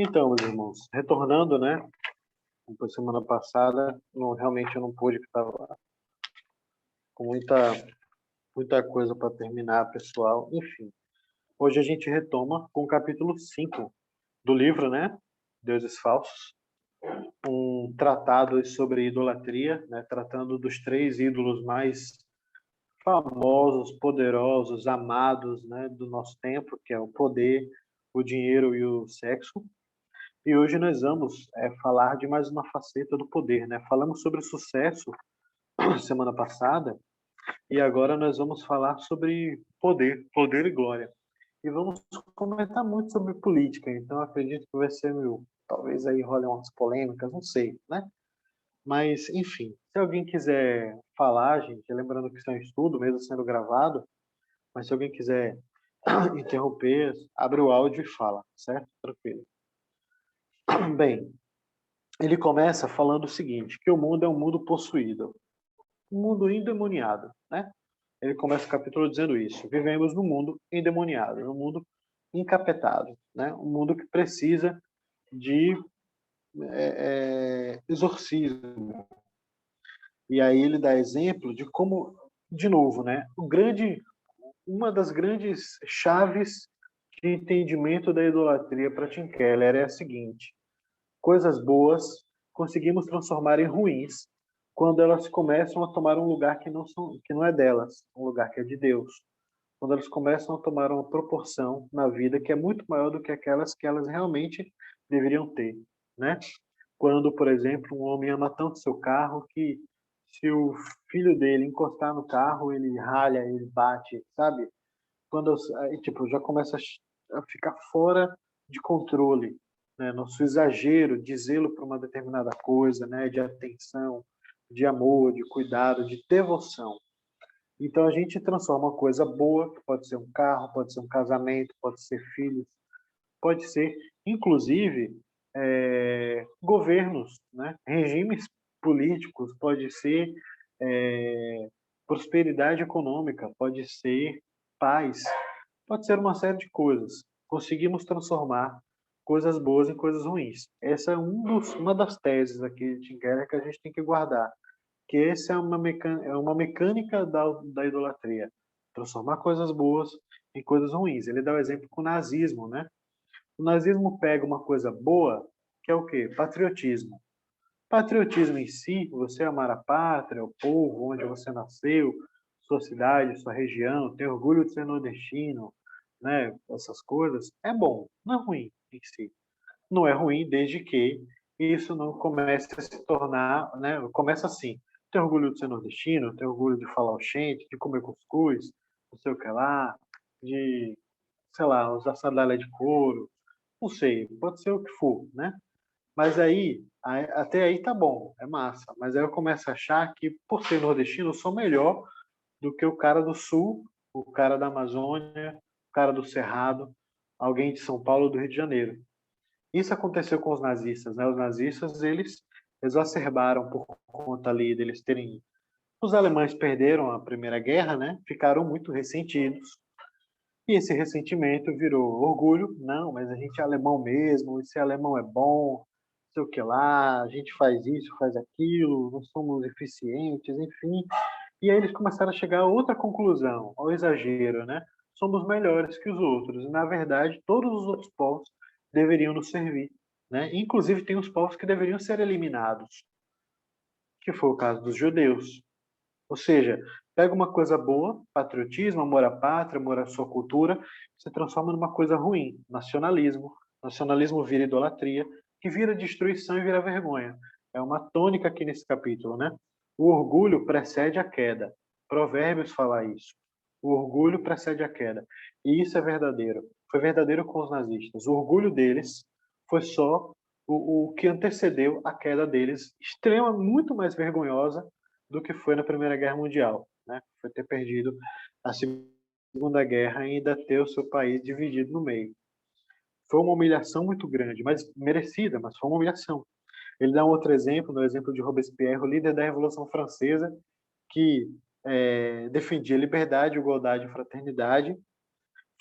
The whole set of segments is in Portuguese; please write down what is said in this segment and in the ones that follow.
Então, meus irmãos, retornando, né? Como semana passada, realmente eu não pude, porque estava com muita coisa para terminar, pessoal. Enfim, hoje a gente retoma com o capítulo 5 do livro, né? Deuses Falsos, um tratado sobre idolatria, né? Tratando dos três ídolos mais famosos, poderosos, amados, né? Do nosso tempo, que é o poder, o dinheiro e o sexo. E hoje nós vamos falar de mais uma faceta do poder, né? Falamos sobre sucesso semana passada e agora nós vamos falar sobre poder e glória. E vamos comentar muito sobre política, então acredito que vai ser talvez aí role umas polêmicas, não sei, né? Mas, enfim, se alguém quiser falar, gente, lembrando que está em estudo, mesmo sendo gravado, mas se alguém quiser interromper, abre o áudio e fala, certo? Tranquilo. Bem, ele começa falando o seguinte, que o mundo é um mundo possuído, um mundo endemoniado, né? Ele começa o capítulo dizendo isso. Vivemos num mundo endemoniado, num mundo encapetado, né? Um mundo que precisa de exorcismo. E aí ele dá exemplo de como, de novo, né? Uma das grandes chaves de entendimento da idolatria para Tim Keller é a seguinte: coisas boas conseguimos transformar em ruins quando elas começam a tomar um lugar que não é delas, um lugar que é de Deus. Quando elas começam a tomar uma proporção na vida que é muito maior do que aquelas que elas realmente deveriam ter, né? Quando, por exemplo, um homem ama tanto seu carro que se o filho dele encostar no carro, ele ralha, ele bate, sabe? Quando aí, tipo, já começa a ficar fora de controle, né? Nosso exagero de zelo por uma determinada coisa, né? De atenção, de amor, de cuidado, de devoção. Então a gente transforma uma coisa boa, que pode ser um carro, pode ser um casamento, pode ser filhos, pode ser, inclusive, governos, né? Regimes políticos, pode ser prosperidade econômica, pode ser paz, pode ser uma série de coisas. Conseguimos transformar coisas boas em coisas ruins. Essa é uma das teses aqui de Tim Keller que a gente tem que guardar, que essa é uma mecânica da idolatria, transformar coisas boas em coisas ruins. Ele dá o exemplo com o nazismo, né? O nazismo pega uma coisa boa, que é o quê? Patriotismo. Patriotismo em si, você amar a pátria, o povo onde você nasceu, sua cidade, sua região, ter orgulho de ser nordestino, né? Essas coisas, é bom, não é ruim em si. Não é ruim desde que isso não comece a se tornar, né? Começa assim, ter orgulho de ser nordestino, ter orgulho de falar oxente, de comer cuscuz, não sei o que lá, de, sei lá, usar sandália de couro, não sei, pode ser o que for, né? Mas até aí tá bom, é massa. Mas aí eu começo a achar que, por ser nordestino, eu sou melhor do que o cara do Sul, o cara da Amazônia, o cara do Cerrado, alguém de São Paulo ou do Rio de Janeiro. Isso aconteceu com os nazistas, né? Os nazistas, eles exacerbaram por conta ali deles terem... Os alemães perderam a Primeira Guerra, né? Ficaram muito ressentidos. E esse ressentimento virou orgulho. Não, mas a gente é alemão mesmo, esse alemão é bom, não sei o que lá, a gente faz isso, faz aquilo, não somos eficientes, enfim. E aí eles começaram a chegar a outra conclusão, ao exagero, né? Somos melhores que os outros. E, na verdade, todos os outros povos deveriam nos servir, né? Inclusive, tem os povos que deveriam ser eliminados, que foi o caso dos judeus. Ou seja, pega uma coisa boa, patriotismo, amor à pátria, amor à sua cultura, se transforma numa coisa ruim, nacionalismo. Nacionalismo vira idolatria, que vira destruição e vira vergonha. É uma tônica aqui nesse capítulo, né? O orgulho precede a queda. Provérbios fala isso. O orgulho precede a queda. E isso é verdadeiro. Foi verdadeiro com os nazistas. O orgulho deles foi só o que antecedeu a queda deles, extrema, muito mais vergonhosa do que foi na Primeira Guerra Mundial, né? Foi ter perdido a Segunda Guerra e ainda ter o seu país dividido no meio. Foi uma humilhação muito grande, mas merecida, mas foi uma humilhação. Ele dá um outro exemplo, no exemplo de Robespierre, o líder da Revolução Francesa, que defendia liberdade, igualdade e fraternidade,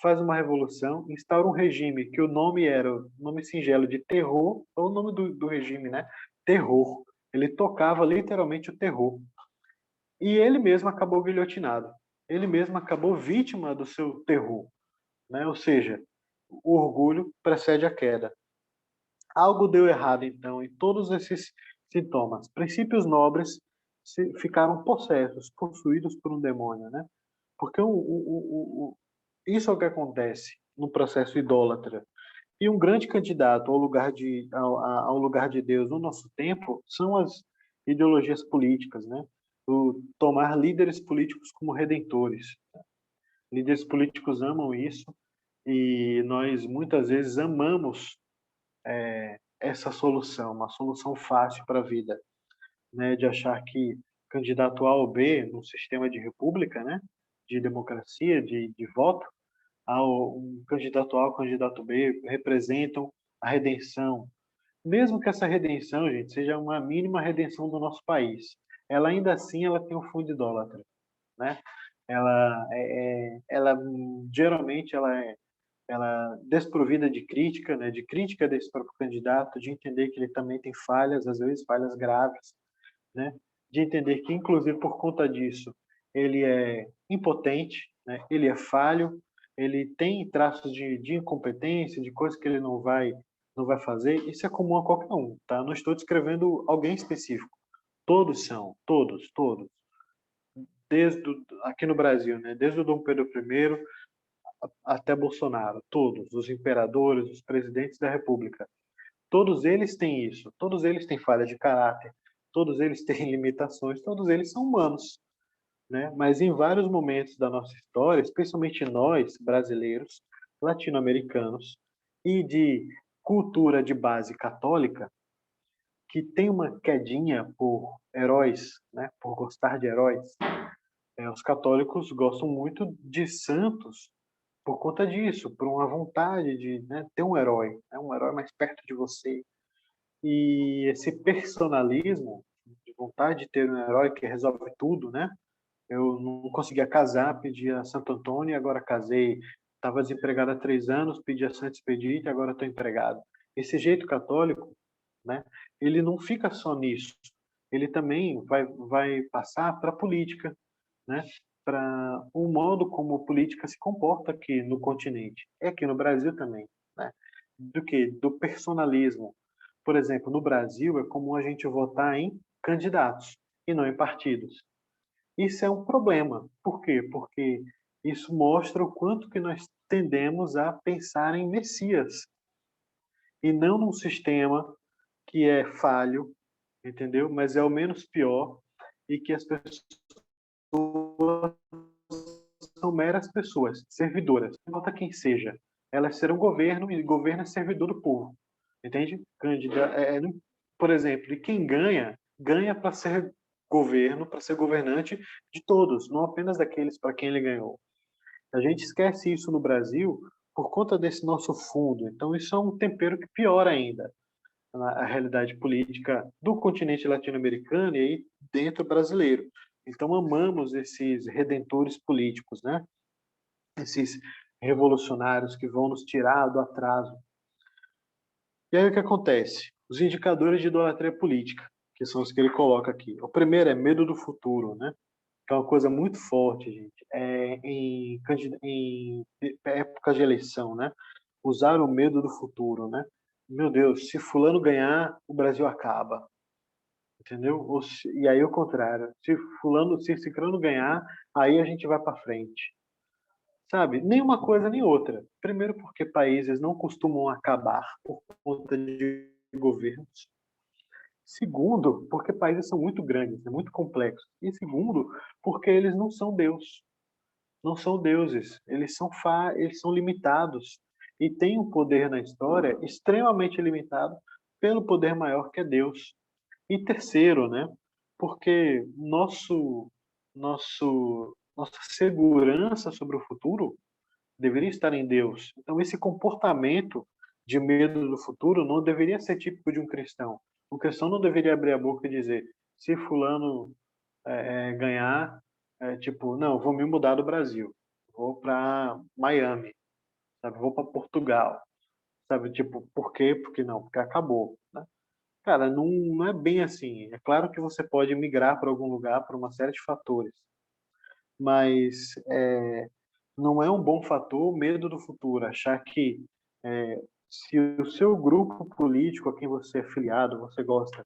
faz uma revolução, instaura um regime que o nome era o nome singelo de terror, é o nome do regime, né? Terror. Ele tocava literalmente o terror. E ele mesmo acabou guilhotinado. Ele mesmo acabou vítima do seu terror, né? Ou seja, o orgulho precede a queda. Algo deu errado, então, em todos esses sintomas. Princípios nobres ficaram possessos, possuídos por um demônio, né? Porque isso é o que acontece no processo idólatra. E um grande candidato ao lugar de Deus no nosso tempo são as ideologias políticas, né? O tomar líderes políticos como redentores. Líderes políticos amam isso e nós muitas vezes amamos essa solução, uma solução fácil para a vida, né? De achar que candidato A ou B num sistema de república, né? De democracia, de voto, um candidato A ou candidato B representam a redenção. Mesmo que essa redenção, gente, seja uma mínima redenção do nosso país, ela ainda assim ela tem um fundo idólatra, né? Ela geralmente ela desprovida de crítica, né? De crítica desse próprio candidato, de entender que ele também tem falhas, às vezes falhas graves, né? De entender que, inclusive, por conta disso, ele é impotente, né? Ele é falho, ele tem traços de incompetência, de coisas que ele não vai fazer. Isso é comum a qualquer um, tá? Não estou descrevendo alguém específico. Todos são, todos. Aqui no Brasil, né? Desde o Dom Pedro I até Bolsonaro, todos, os imperadores, os presidentes da República. Todos eles têm isso, todos eles têm falha de caráter, todos eles têm limitações, todos eles são humanos, né? Mas em vários momentos da nossa história, especialmente nós, brasileiros, latino-americanos e de cultura de base católica, que tem uma quedinha por heróis, né? Por gostar de heróis. Os católicos gostam muito de santos por conta disso, por uma vontade de, né, ter um herói, né? Um herói mais perto de você. E esse personalismo, de vontade de ter um herói que resolve tudo, né? Eu não conseguia casar, pedi a Santo Antônio, agora casei. Estava desempregado há 3 anos, pedi a Santo Expedito, agora estou empregado. Esse jeito católico, né? Ele não fica só nisso. Ele também vai passar para a política, né? Para o modo como a política se comporta aqui no continente. É aqui no Brasil também, né? Do que? Do personalismo. Por exemplo, no Brasil é comum a gente votar em candidatos e não em partidos. Isso é um problema. Por quê? Porque isso mostra o quanto que nós tendemos a pensar em Messias e não num sistema que é falho, entendeu? Mas é o menos pior e que as pessoas são meras pessoas, servidoras. Não importa quem seja, elas serão governo e governo é servidor do povo, entende? Por exemplo, e quem ganha, ganha para ser governo, para ser governante de todos, não apenas daqueles para quem ele ganhou. A gente esquece isso no Brasil por conta desse nosso fundo. Então, isso é um tempero que piora ainda a realidade política do continente latino-americano e aí dentro brasileiro. Então, amamos esses redentores políticos, né? Esses revolucionários que vão nos tirar do atraso. E aí o que acontece? Os indicadores de idolatria política, que são os que ele coloca aqui. O primeiro é medo do futuro, né? Que é uma coisa muito forte, gente. Em época de eleição, né? Usar o medo do futuro, né? Meu Deus, se fulano ganhar, o Brasil acaba, entendeu? E aí o contrário, se ciclano ganhar, aí a gente vai para frente. Sabe? Nem uma coisa nem outra. Primeiro porque países não costumam acabar por conta de governos. Segundo, porque países são muito grandes, muito complexos. E segundo, porque eles não são Deus. Não são deuses. Eles são limitados. E têm um poder na história extremamente limitado pelo poder maior que é Deus. E terceiro, né? Porque nossa segurança sobre o futuro deveria estar em Deus. Então, esse comportamento de medo do futuro não deveria ser típico de um cristão. O cristão não deveria abrir a boca e dizer: se fulano ganhar, tipo, não, vou me mudar do Brasil, vou para Miami. sabe? Vou para Portugal, sabe? Tipo, por quê? Porque não, porque acabou, né? Cara, não é bem assim. É claro que você pode migrar para algum lugar por uma série de fatores, mas não é um bom fator o medo do futuro, achar que se o seu grupo político a quem você é filiado, você gosta,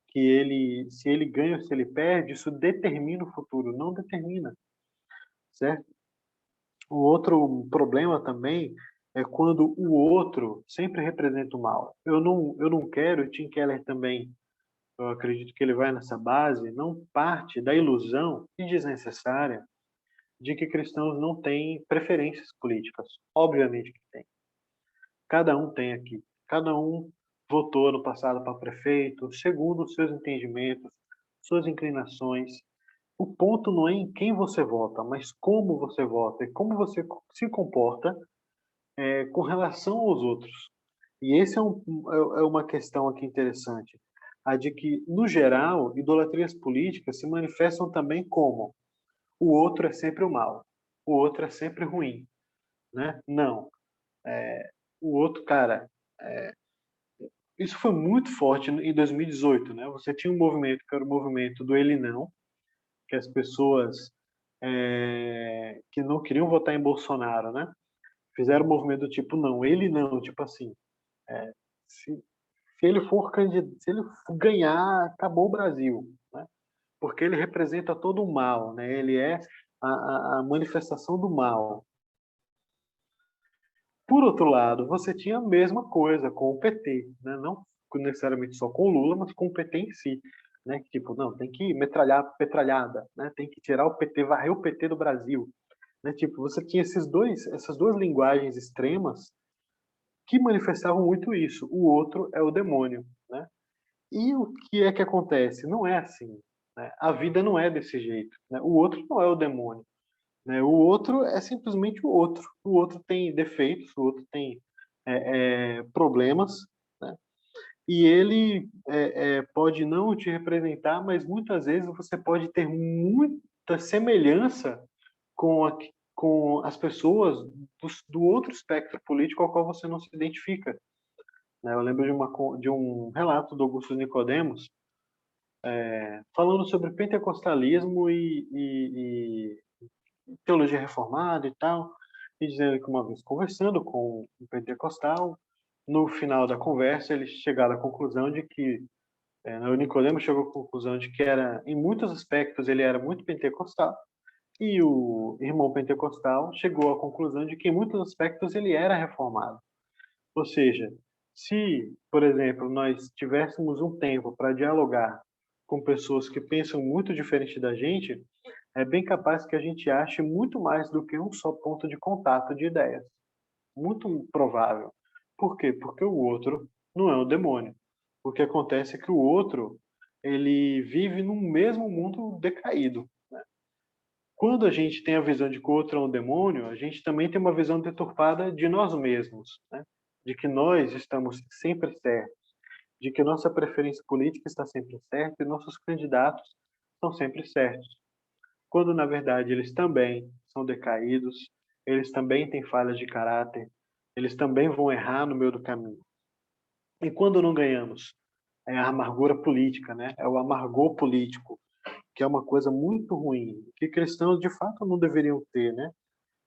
que ele, se ele ganha ou se ele perde, isso determina o futuro. Não determina, certo? O outro problema também é quando o outro sempre representa o mal. Eu não quero, e Tim Keller também, eu acredito que ele vai nessa base, não parte da ilusão e desnecessária de que cristãos não têm preferências políticas. Obviamente que tem. Cada um tem aqui. Cada um votou no passado para prefeito, segundo os seus entendimentos, suas inclinações. O ponto não é em quem você vota, mas como você vota e como você se comporta com relação aos outros. E esse é uma questão aqui interessante. A de que, no geral, idolatrias políticas se manifestam também como o outro é sempre o mal, o outro é sempre ruim, né? Não. O outro, cara, isso foi muito forte em 2018, né? Você tinha um movimento que era o movimento do ele não, que as pessoas que não queriam votar em Bolsonaro, né? Fizeram um movimento do tipo não, ele não, tipo assim, se, se ele for candidato, se ele ganhar, acabou o Brasil, né? Porque ele representa todo o mal, né? Ele é a manifestação do mal. Por outro lado, você tinha a mesma coisa com o PT, né? Não necessariamente só com o Lula, mas com o PT em si, né? Tipo, não, tem que metralhar petralhada, né? Tem que tirar o PT, varrer o PT do Brasil, né? Tipo, você tinha essas duas linguagens extremas que manifestavam muito isso. O outro é o demônio, né? E o que é que acontece? Não é assim, né? A vida não é desse jeito, né? O outro não é o demônio, né? O outro é simplesmente o outro. O outro tem defeitos, o outro tem problemas, né? E ele pode não te representar, mas muitas vezes você pode ter muita semelhança com, com as pessoas do outro espectro político ao qual você não se identifica, né? Eu lembro de um relato do Augusto Nicodemos falando sobre pentecostalismo e teologia reformada e tal, e dizendo que uma vez conversando com um pentecostal, no final da conversa eles chegaram à conclusão de que o Nicodemo chegou à conclusão de que era, em muitos aspectos, ele era muito pentecostal, e o irmão pentecostal chegou à conclusão de que, em muitos aspectos, ele era reformado. Ou seja, se, por exemplo, nós tivéssemos um tempo para dialogar com pessoas que pensam muito diferente da gente, é bem capaz que a gente ache muito mais do que um só ponto de contato de ideias. Muito provável. Por quê? Porque o outro não é um demônio. O que acontece é que o outro, ele vive no mesmo mundo decaído. Quando a gente tem a visão de que o outro é um demônio, a gente também tem uma visão deturpada de nós mesmos, né? De que nós estamos sempre certos, de que nossa preferência política está sempre certa e nossos candidatos estão sempre certos. Quando, na verdade, eles também são decaídos, eles também têm falhas de caráter, eles também vão errar no meio do caminho. E quando não ganhamos? É a amargura política, né? É o amargor político, que é uma coisa muito ruim, que cristãos de fato não deveriam ter, né?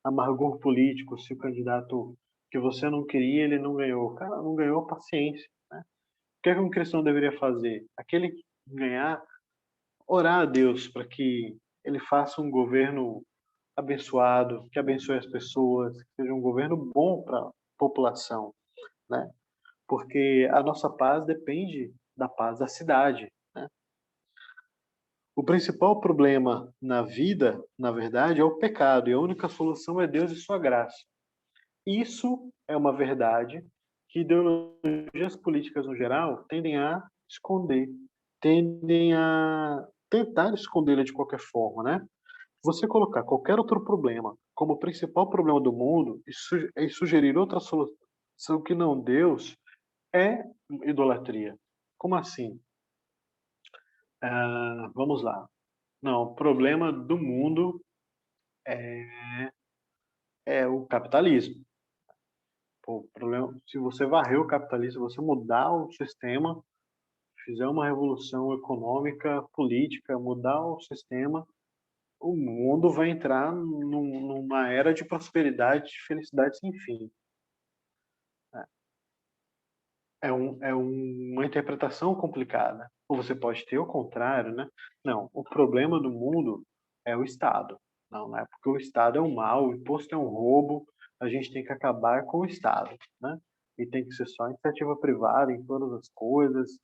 Amargor político, se o candidato que você não queria, ele não ganhou. Cara, não ganhou, paciência, né? O que é que um cristão deveria fazer? Aquele que ganhar, orar a Deus para que ele faça um governo abençoado, que abençoe as pessoas, que seja um governo bom para a população, né? Porque a nossa paz depende da paz da cidade, né? O principal problema na vida, na verdade, é o pecado, e a única solução é Deus e sua graça. Isso é uma verdade que ideologias políticas no geral tendem a esconder, tendem a tentar escondê-la de qualquer forma, né? Você colocar qualquer outro problema como o principal problema do mundo e sugerir outra solução que não Deus é idolatria. Como assim? Vamos lá. Não, o problema do mundo é o capitalismo. Pô, o problema, se você varrer o capitalismo, se você mudar o sistema, fizer uma revolução econômica, política, mudar o sistema, o mundo vai entrar numa era de prosperidade, de felicidade sem fim. Uma interpretação complicada. Ou você pode ter o contrário, né? Não, o problema do mundo é o Estado. Não é porque o Estado é um mal, o imposto é um roubo, a gente tem que acabar com o Estado, né? E tem que ser só iniciativa privada em todas as coisas,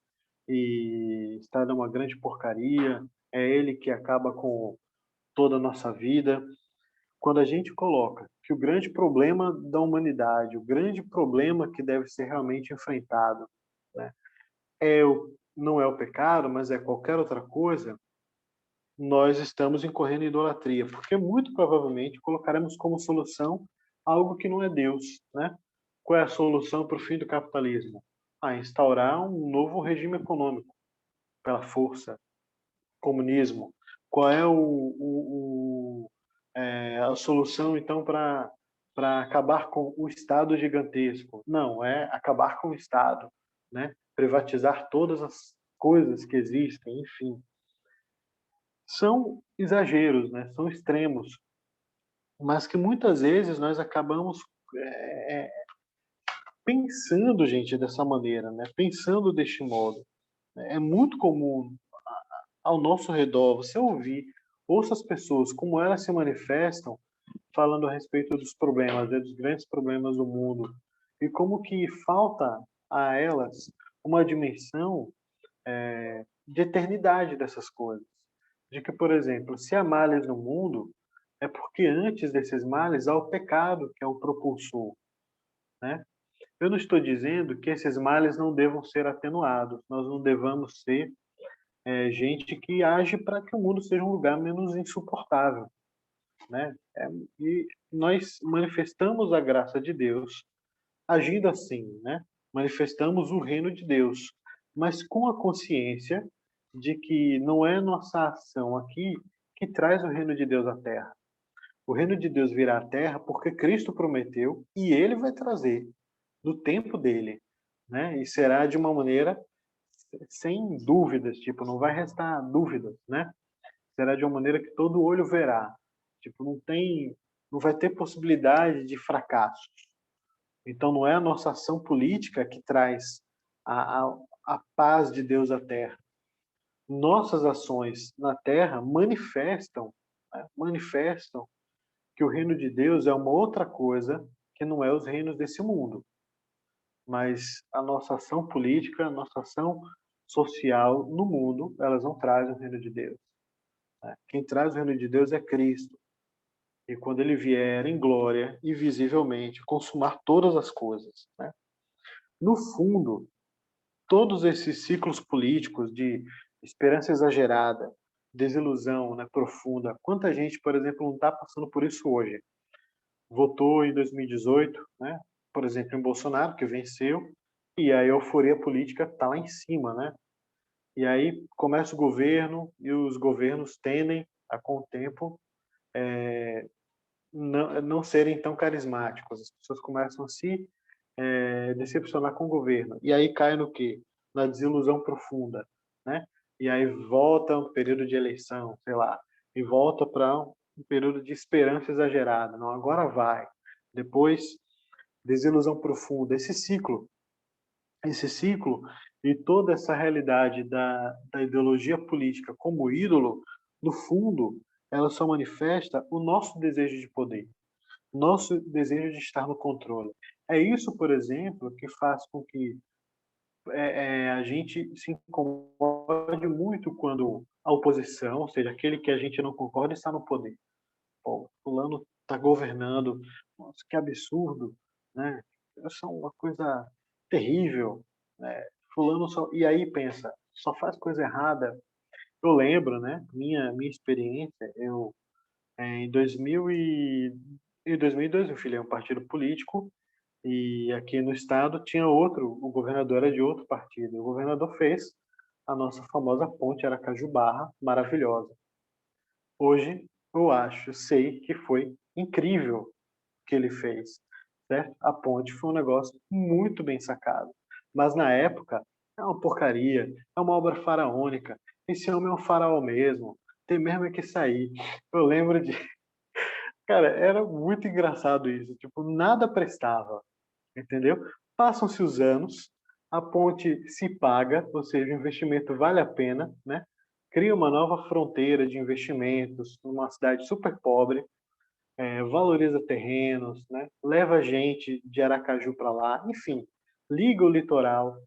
e o Estado é uma grande porcaria, é ele que acaba com toda a nossa vida. Quando a gente coloca que o grande problema da humanidade, o grande problema que deve ser realmente enfrentado, né, não é o pecado, mas é qualquer outra coisa, nós estamos incorrendo em idolatria, porque muito provavelmente colocaremos como solução algo que não é Deus, né? Qual é a solução para o fim do capitalismo? Instaurar um novo regime econômico pela força, comunismo. Qual é a solução, então, para acabar com o Estado gigantesco? Não, é acabar com o Estado, né? Privatizar todas as coisas que existem, enfim. São exageros, né? São extremos, mas que muitas vezes nós acabamos é, pensando, gente, dessa maneira, né? Pensando deste modo. É muito comum ao nosso redor, você ouvir, ouça as pessoas, como elas se manifestam, falando a respeito dos problemas, né, dos grandes problemas do mundo, e como que falta a elas uma dimensão de eternidade dessas coisas. De que, por exemplo, se há males no mundo, é porque antes desses males há o pecado, que é o propulsor, né? Eu não estou dizendo que esses males não devam ser atenuados, nós não devamos ser gente que age para que o mundo seja um lugar menos insuportável, né? E nós manifestamos a graça de Deus agindo assim, né? Manifestamos o reino de Deus, mas com a consciência de que não é nossa ação aqui que traz o reino de Deus à terra. O reino de Deus virá à terra porque Cristo prometeu e ele vai trazer no tempo dele, né? E será de uma maneira sem dúvidas, tipo, não vai restar dúvidas, né? Será de uma maneira que todo olho verá. Tipo, não vai ter possibilidade de fracasso. Então, não é a nossa ação política que traz a paz de Deus à terra. Nossas ações na terra manifestam, né? Manifestam que o reino de Deus é uma outra coisa que não é os reinos desse mundo. Mas a nossa ação política, a nossa ação social no mundo, elas não trazem o reino de Deus, né? Quem traz o reino de Deus é Cristo. E quando ele vier em glória e visivelmente consumar todas as coisas, né? No fundo, todos esses ciclos políticos de esperança exagerada, desilusão, né, profunda, quanta gente, por exemplo, não está passando por isso hoje? Votou em 2018, né, por exemplo, em Bolsonaro, que venceu, e a euforia política está lá em cima, né? E aí começa o governo e os governos tendem, a, com o tempo, não serem tão carismáticos. As pessoas começam a se decepcionar com o governo. E aí cai no quê? Na desilusão profunda, né? E aí volta um período de eleição, sei lá, e volta para um período de esperança exagerada. Não, agora vai. Depois, desilusão profunda. Esse ciclo e toda essa realidade da ideologia política como ídolo, no fundo, ela só manifesta o nosso desejo de poder, nosso desejo de estar no controle. É isso, por exemplo, que faz com que a gente se incomode muito quando a oposição, ou seja, aquele que a gente não concorda, está no poder. Pô, fulano está governando, nossa, que absurdo, né? Isso é uma coisa terrível, né? Fulano só... E aí pensa, só faz coisa errada. Eu lembro, né? Minha experiência, em 2000 em 2002 eu filiei a um partido político e aqui no estado tinha outro, o governador era de outro partido. O governador fez a nossa famosa ponte Aracaju-Barra, maravilhosa. Hoje eu acho, sei que foi incrível o que ele fez. certo? A ponte foi um negócio muito bem sacado. Mas na época, é uma porcaria, é uma obra faraônica, esse homem é um faraó mesmo, tem mesmo é que sair. Eu lembro de. Cara, era muito engraçado isso, tipo, nada prestava, entendeu? Passam-se os anos, a ponte se paga, ou seja, o investimento vale a pena, né? Cria uma nova fronteira de investimentos numa cidade super pobre, valoriza terrenos, né? Leva gente de Aracaju para lá, enfim, liga o litoral.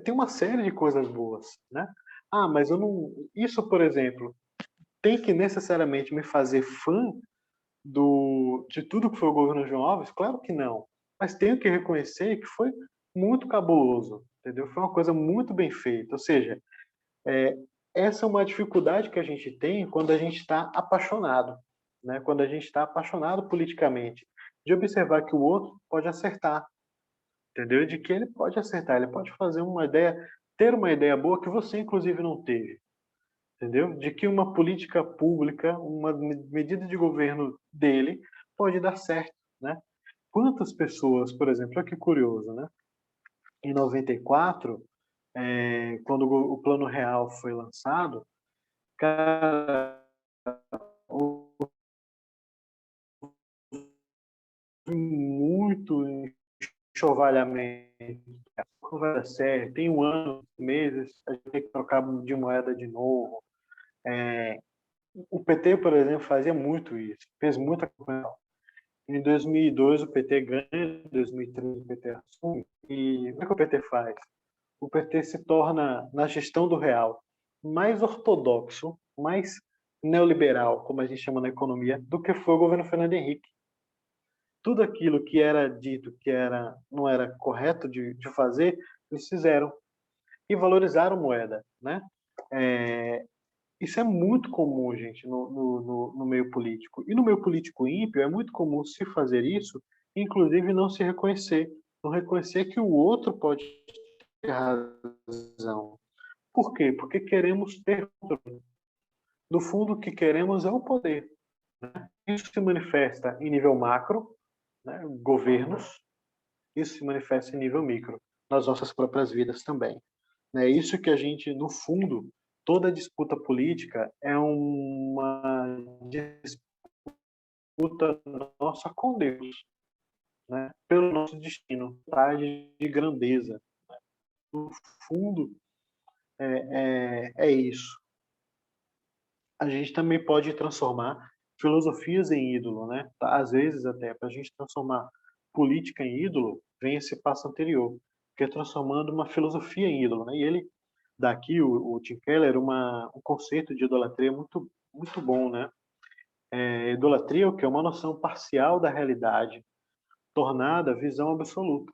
Tem uma série de coisas boas, né? Ah, mas eu não. Isso, por exemplo, tem que necessariamente me fazer fã de tudo que foi o governo João Alves? Claro que não. Mas tenho que reconhecer que foi muito cabuloso, entendeu? Foi uma coisa muito bem feita. Ou seja, é, essa é uma dificuldade que a gente tem quando a gente está apaixonado, né? Quando a gente está apaixonado politicamente, de observar que o outro pode acertar, entendeu? De que ele pode acertar, ele pode fazer uma ideia, ter uma ideia boa que você inclusive não teve, entendeu? De que uma política pública, uma medida de governo dele pode dar certo, né? Quantas pessoas, por exemplo, olha que curioso, né? Em 94, quando o Plano Real foi lançado, cara, muito enxovalhamento. Não vai dar certo, tem um ano, meses, a gente tem que trocar de moeda de novo. É, o PT, por exemplo, fazia muito isso, fez muita campanha. Em 2002 o PT ganha, em 2013 o PT assume. E o que o PT faz? O PT se torna, na gestão do real, mais ortodoxo, mais neoliberal, como a gente chama na economia, do que foi o governo Fernando Henrique. Tudo aquilo que era dito que não era correto de fazer, eles fizeram e valorizaram moeda, né? É, isso é muito comum, gente, no meio político. E no meio político ímpio é muito comum se fazer isso, inclusive não se reconhecer, não reconhecer que o outro pode ter razão. Por quê? Porque queremos ter controle. No fundo, o que queremos é o poder. Isso se manifesta em nível macro, né, governos, isso se manifesta em nível micro, nas nossas próprias vidas também. É isso que a gente, no fundo, toda disputa política é uma disputa nossa com Deus, né? Pelo nosso destino, de grandeza. No fundo, é isso. A gente também pode transformar filosofias em ídolo, né? Às vezes até para a gente transformar política em ídolo, vem esse passo anterior, que é transformando uma filosofia em ídolo, né? E ele daqui o Tim Keller um conceito de idolatria muito bom, né? Idolatria, o que é uma noção parcial da realidade, tornada visão absoluta,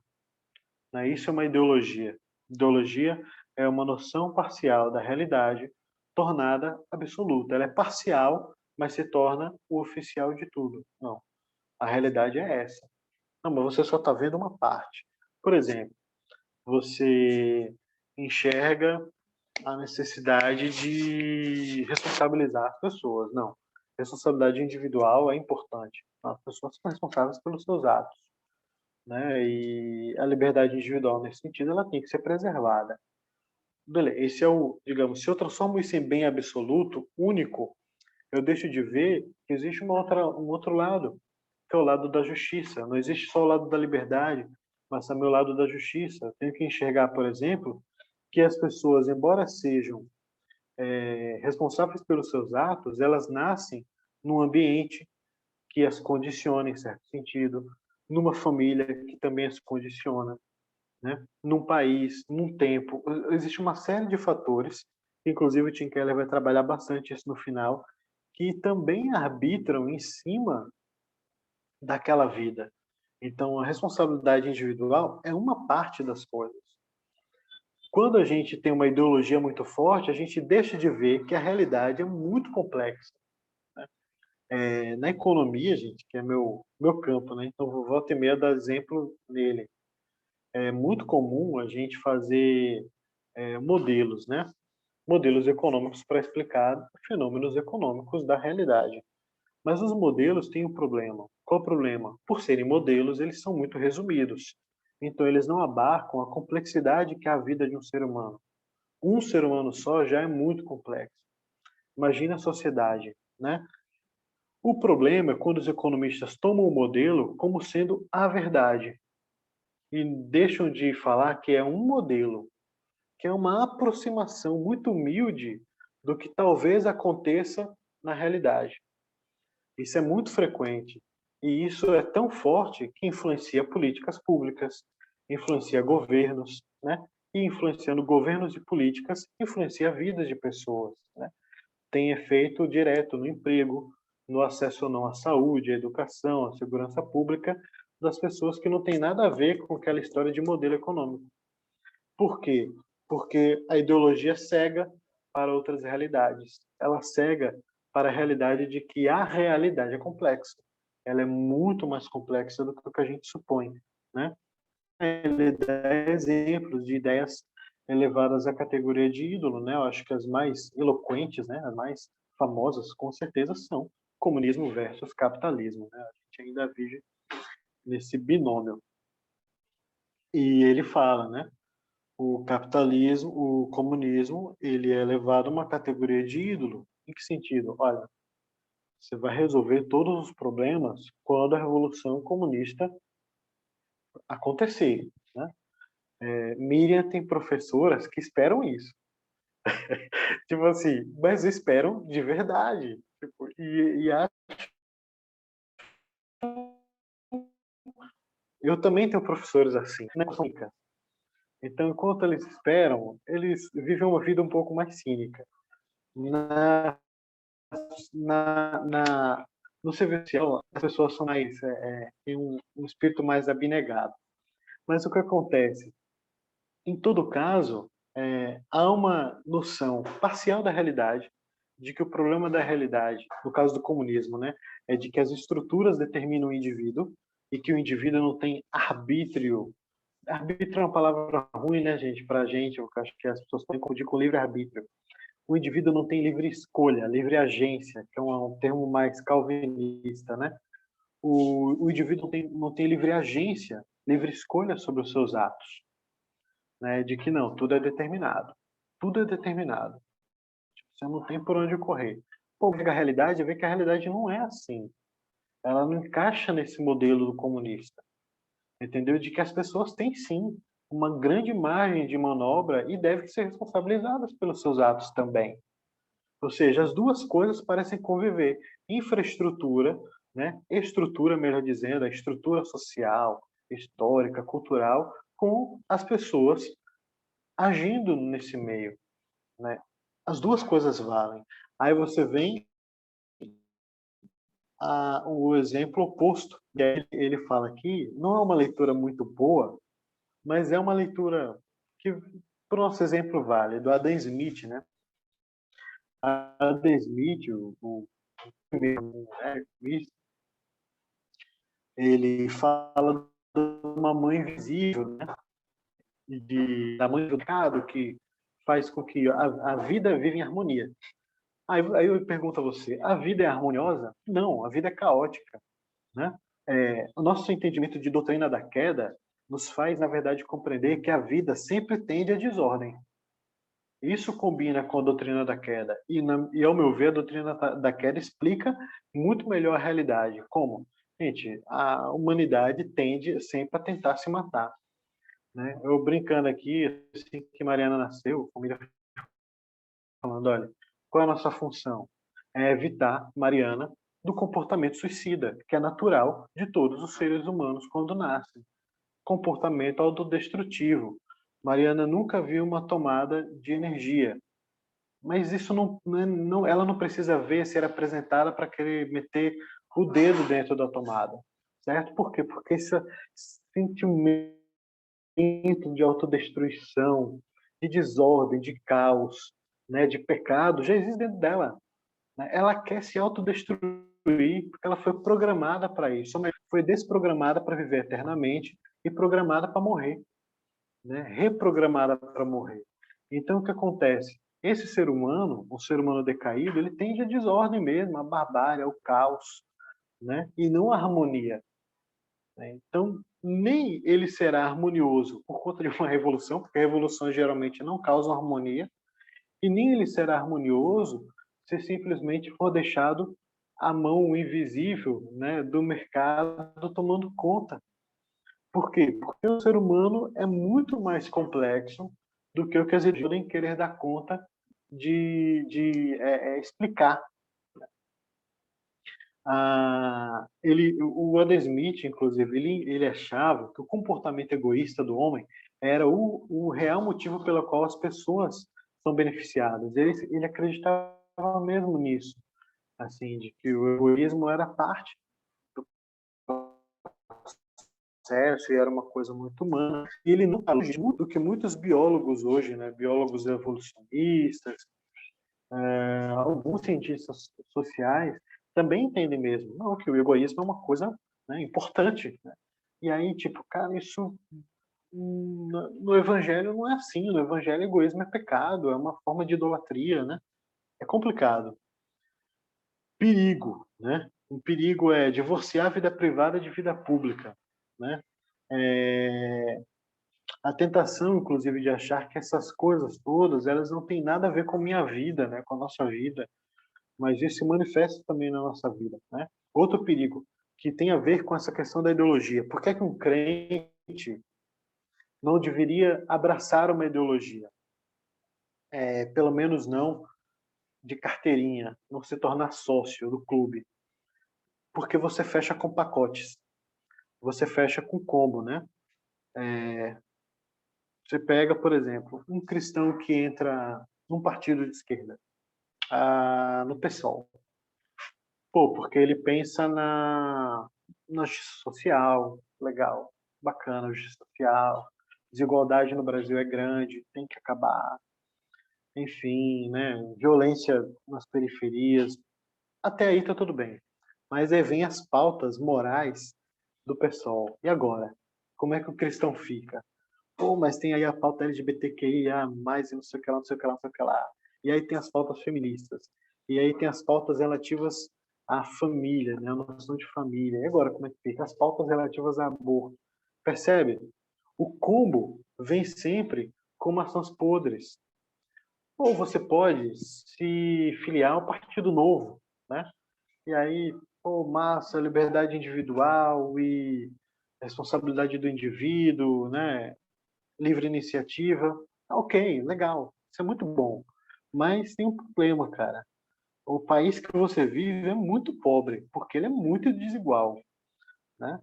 né? Isso é uma ideologia. Ideologia é uma noção parcial da realidade, tornada absoluta. Ela é parcial, mas se torna o oficial de tudo. Não, a realidade é essa. Não, mas você só está vendo uma parte. Por exemplo, você enxerga a necessidade de responsabilizar as pessoas. Não. Responsabilidade individual é importante. As pessoas são responsáveis pelos seus atos, né? E a liberdade individual nesse sentido, ela tem que ser preservada. Beleza, esse é o, digamos, se eu transformo isso em bem absoluto, único, eu deixo de ver que existe um outro lado, que é o lado da justiça. Não existe só o lado da liberdade, mas também o lado da justiça. Eu tenho que enxergar, por exemplo, que as pessoas, embora sejam responsáveis pelos seus atos, elas nascem num ambiente que as condiciona em certo sentido, numa família que também as condiciona, né? Num país, num tempo. Existe uma série de fatores, inclusive o Tim Keller vai trabalhar bastante isso no final, que também arbitram em cima daquela vida. Então, a responsabilidade individual é uma parte das coisas. Quando a gente tem uma ideologia muito forte, a gente deixa de ver que a realidade é muito complexa. Na economia, gente, que é meu campo, né? Então, vou volta e meia dar exemplo nele. É muito comum a gente fazer modelos, né? Modelos econômicos para explicar fenômenos econômicos da realidade. Mas os modelos têm um problema. Qual o problema? Por serem modelos, eles são muito resumidos. Então, eles não abarcam a complexidade que é a vida de um ser humano. Um ser humano só já é muito complexo. Imagina a sociedade, né? O problema é quando os economistas tomam o modelo como sendo a verdade e deixam de falar que é um modelo, que é uma aproximação muito humilde do que talvez aconteça na realidade. Isso é muito frequente e isso é tão forte que influencia políticas públicas, influencia governos, né? E influenciando governos e políticas, influencia vidas de pessoas, né? Tem efeito direto no emprego, no acesso ou não à saúde, à educação, à segurança pública das pessoas que não tem nada a ver com aquela história de modelo econômico. Por quê? Porque a ideologia cega para outras realidades. Ela cega para a realidade de que a realidade é complexa. Ela é muito mais complexa do que o que a gente supõe, né? Ele dá exemplos de ideias elevadas à categoria de ídolo, né? Eu acho que as mais eloquentes, né? As mais famosas, com certeza, são comunismo versus capitalismo, né? A gente ainda vive nesse binômio. E ele fala, né? O capitalismo, o comunismo, ele é elevado a uma categoria de ídolo. Em que sentido? Olha, você vai resolver todos os problemas quando a revolução comunista acontecer, né? Miriam tem professoras que esperam isso. Tipo assim, mas esperam de verdade. Tipo, eu também tenho professores assim, né? Então, enquanto eles esperam, eles vivem uma vida um pouco mais cínica. Na, na, na, no serviço social, as pessoas são mais, têm um espírito mais abnegado. Mas o que acontece? Em todo caso, há uma noção parcial da realidade, de que o problema da realidade, no caso do comunismo, né, é de que as estruturas determinam o indivíduo e que o indivíduo não tem arbítrio. Arbítrio é uma palavra ruim, né, gente, para a gente, eu acho que as pessoas podem confundir com livre-arbítrio. O indivíduo não tem livre escolha, livre agência, que é um termo mais calvinista, né? O indivíduo não tem livre agência, livre escolha sobre os seus atos, né? De que não, tudo é determinado. Tudo é determinado. Você não tem por onde correr. Pô, pega a realidade e vê que a realidade não é assim. Ela não encaixa nesse modelo do comunista. Entendeu? De que as pessoas têm sim uma grande margem de manobra e devem ser responsabilizadas pelos seus atos também. Ou seja, as duas coisas parecem conviver. Infraestrutura, né? Estrutura, melhor dizendo, a estrutura social, histórica, cultural, com as pessoas agindo nesse meio, né? As duas coisas valem. Aí você vem o exemplo oposto, que ele fala aqui, não é uma leitura muito boa, mas é uma leitura que, para o nosso exemplo, vale, do Adam Smith, né? Adam Smith, o primeiro economista, ele fala de uma mãe invisível, né? Da mãe do pecado, que faz com que a vida viva em harmonia. Aí eu pergunto a você, a vida é harmoniosa? Não, a vida é caótica, né? O nosso entendimento de doutrina da queda nos faz, na verdade, compreender que a vida sempre tende à desordem. Isso combina com a doutrina da queda. E ao meu ver, a doutrina da queda explica muito melhor a realidade. Como? Gente, a humanidade tende sempre a tentar se matar, né? Eu brincando aqui, assim que Mariana nasceu, a família falando, olha, qual é a nossa função? É evitar Mariana do comportamento suicida, que é natural de todos os seres humanos quando nascem. Comportamento autodestrutivo. Mariana nunca viu uma tomada de energia, mas isso ela não precisa ver ser apresentada para querer meter o dedo dentro da tomada, certo? Por quê? Porque esse sentimento de autodestruição, de desordem, de caos, né, de pecado, já existe dentro dela, né? Ela quer se autodestruir porque ela foi programada para isso, mas foi desprogramada para viver eternamente e programada para morrer, né? Reprogramada para morrer. Então, o que acontece? Esse ser humano, o ser humano decaído, ele tende à desordem mesmo, à barbárie, ao caos, né? E não harmonia, né? Então, nem ele será harmonioso por conta de uma revolução, porque revoluções geralmente não causam harmonia, e nem ele será harmonioso se simplesmente for deixado a mão invisível, né, do mercado tomando conta. Por quê? Porque o ser humano é muito mais complexo do que o que as redes podem querer dar conta de explicar. O Adam Smith, inclusive, ele achava que o comportamento egoísta do homem era o real motivo pelo qual as pessoas são beneficiadas. Ele acreditava mesmo nisso, assim, de que o egoísmo era parte do processo e era uma coisa muito humana. E ele não falou do que muitos biólogos hoje, né, biólogos evolucionistas, alguns cientistas sociais também entendem mesmo, não, que o egoísmo é uma coisa, né, importante, né? E aí, tipo, cara, isso no evangelho não é assim. No evangelho, egoísmo é pecado, é uma forma de idolatria, né? É complicado. Perigo, né? Um perigo é divorciar a vida privada de vida pública, né? É, a tentação, inclusive, de achar que essas coisas todas, elas não têm nada a ver com a minha vida, né? Com a nossa vida, mas isso se manifesta também na nossa vida, né? Outro perigo que tem a ver com essa questão da ideologia. Por que é que um crente não deveria abraçar uma ideologia? Pelo menos não de carteirinha, não se tornar sócio do clube, porque você fecha com pacotes, você fecha com combo, né? Você pega, por exemplo, um cristão que entra num partido de esquerda, no PSOL. Pô, porque ele pensa na justiça social, legal, bacana, justiça social, desigualdade no Brasil é grande, tem que acabar, enfim, né, violência nas periferias, até aí tá tudo bem. Mas aí vem as pautas morais do pessoal. E agora? Como é que o cristão fica? Pô, mas tem aí a pauta LGBTQIA, mais e não sei o que lá, não sei o que lá, não sei o que lá. E aí tem as pautas feministas. E aí tem as pautas relativas à família, né? A noção de família. E agora, como é que fica? As pautas relativas a aborto. Percebe? O combo vem sempre com maçãs podres. Ou você pode se filiar ao Partido Novo, né? E aí, pô, massa, liberdade individual e responsabilidade do indivíduo, né? Livre iniciativa. Ok, legal. Isso é muito bom. Mas tem um problema, cara. O país que você vive é muito pobre, porque ele é muito desigual, né?